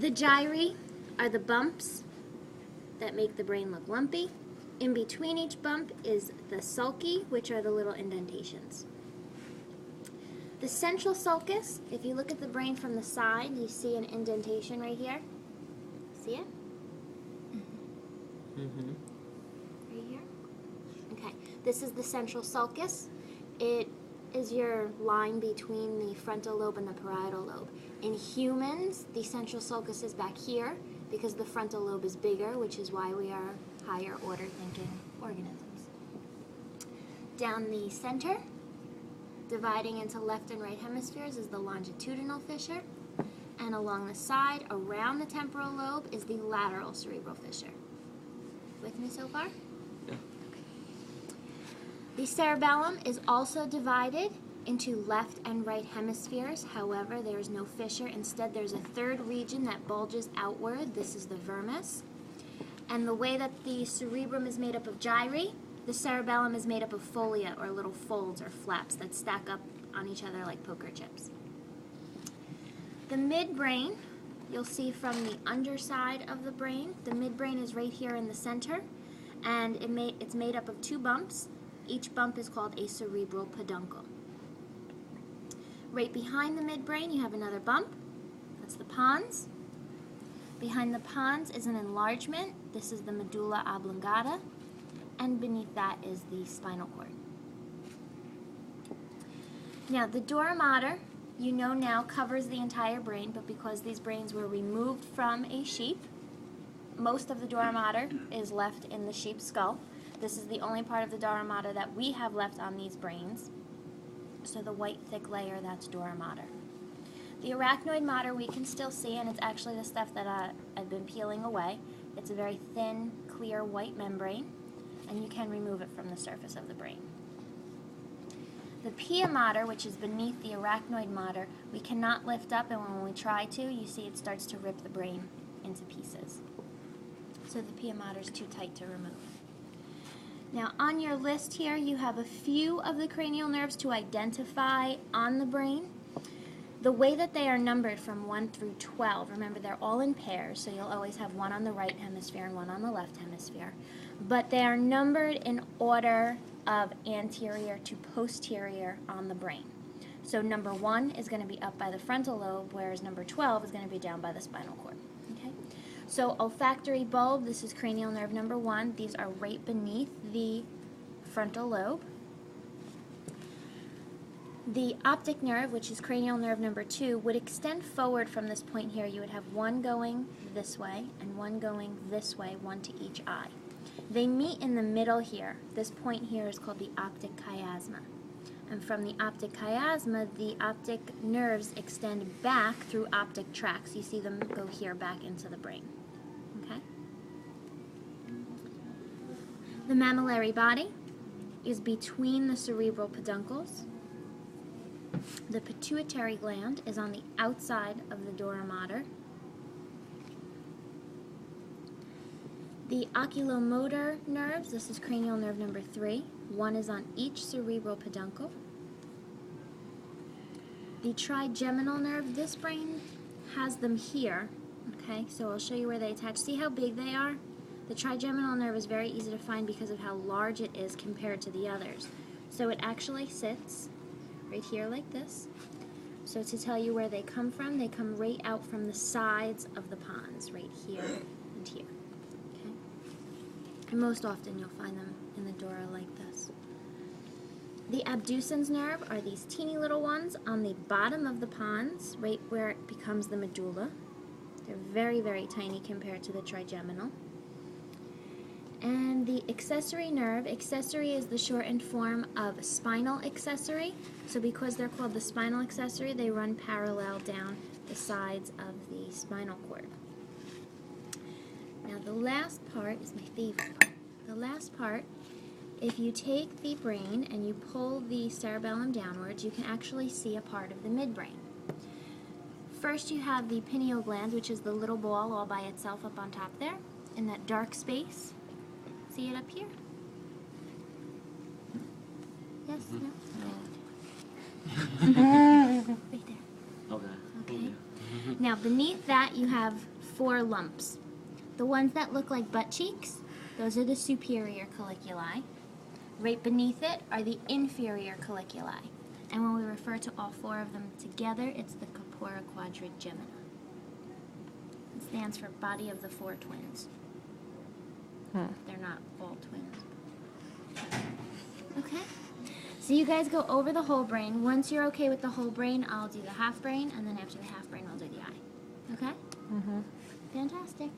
The gyri are the bumps that make the brain look lumpy. In between each bump is the sulci, which are the little indentations. The central sulcus, if you look at the brain from the side, you see an indentation right here. See it? Mm-hmm. Right here? Okay, this is the central sulcus. It is your line between the frontal lobe and the parietal lobe. In humans, the central sulcus is back here because the frontal lobe is bigger, which is why we are higher order thinking organisms. Down the center, dividing into left and right hemispheres, is the longitudinal fissure. And along the side, around the temporal lobe, is the lateral cerebral fissure. With me so far? Yeah. The cerebellum is also divided into left and right hemispheres. However, there is no fissure. Instead, there's a third region that bulges outward. This is the vermis. And the way that the cerebrum is made up of gyri, the cerebellum is made up of folia, or little folds or flaps that stack up on each other like poker chips. The midbrain, you'll see from the underside of the brain. The midbrain is right here in the center, and it's made up of two bumps. Each bump is called a cerebral peduncle. Right behind the midbrain, you have another bump. That's the pons. Behind the pons is an enlargement. This is the medulla oblongata. And beneath that is the spinal cord. Now, the dura mater, you know now, covers the entire brain, but because these brains were removed from a sheep, most of the dura mater is left in the sheep's skull. This is the only part of the dura mater that we have left on these brains. So the white thick layer, that's dura mater. The arachnoid mater we can still see, and it's actually the stuff that I've been peeling away. It's a very thin, clear white membrane, and you can remove it from the surface of the brain. The pia mater, which is beneath the arachnoid mater, we cannot lift up, and when we try to, you see it starts to rip the brain into pieces. So the pia mater is too tight to remove. Now, on your list here, you have a few of the cranial nerves to identify on the brain. The way that they are numbered from 1 through 12, remember they're all in pairs, so you'll always have one on the right hemisphere and one on the left hemisphere. But they are numbered in order of anterior to posterior on the brain. So number 1 is going to be up by the frontal lobe, whereas number 12 is going to be down by the spinal cord. Okay? So olfactory bulb, this is cranial nerve number 1. These are right beneath the frontal lobe. The optic nerve, which is cranial nerve number 2, would extend forward from this point here. You would have one going this way and one going this way, one to each eye. They meet in the middle here. This point here is called the optic chiasma. And from the optic chiasma, the optic nerves extend back through optic tracts. You see them go here back into the brain. Okay? The mammillary body is between the cerebral peduncles. The pituitary gland is on the outside of the dura mater. The oculomotor nerves, this is cranial nerve number 3. One is on each cerebral peduncle. The trigeminal nerve, this brain has them here. Okay, so I'll show you where they attach. See how big they are? The trigeminal nerve is very easy to find because of how large it is compared to the others. So it actually sits right here like this. So to tell you where they come from, they come right out from the sides of the pons, right here and here. Okay? And most often you'll find them in the dura like this. The abducens nerve are these teeny little ones on the bottom of the pons, right where it becomes the medulla. They're very, very tiny compared to the trigeminal. And the accessory nerve, accessory is the shortened form of spinal accessory. So because they're called the spinal accessory, they run parallel down the sides of the spinal cord. Now the last part is my favorite part. The last part, if you take the brain and you pull the cerebellum downwards, you can actually see a part of the midbrain. First you have the pineal gland, which is the little ball all by itself up on top there, in that dark space. See it up here? Yes? No? Right there. Okay. Okay. Now beneath that you have 4 lumps. The ones that look like butt cheeks, those are the superior colliculi. Right beneath it are the inferior colliculi. And when we refer to all 4 of them together, it's the corpora quadrigemina. It stands for body of the 4 twins. They're not all twins. Okay? So you guys go over the whole brain. Once you're okay with the whole brain, I'll do the half brain, and then after the half brain, I'll do the eye. Okay? Mm-hmm. Fantastic.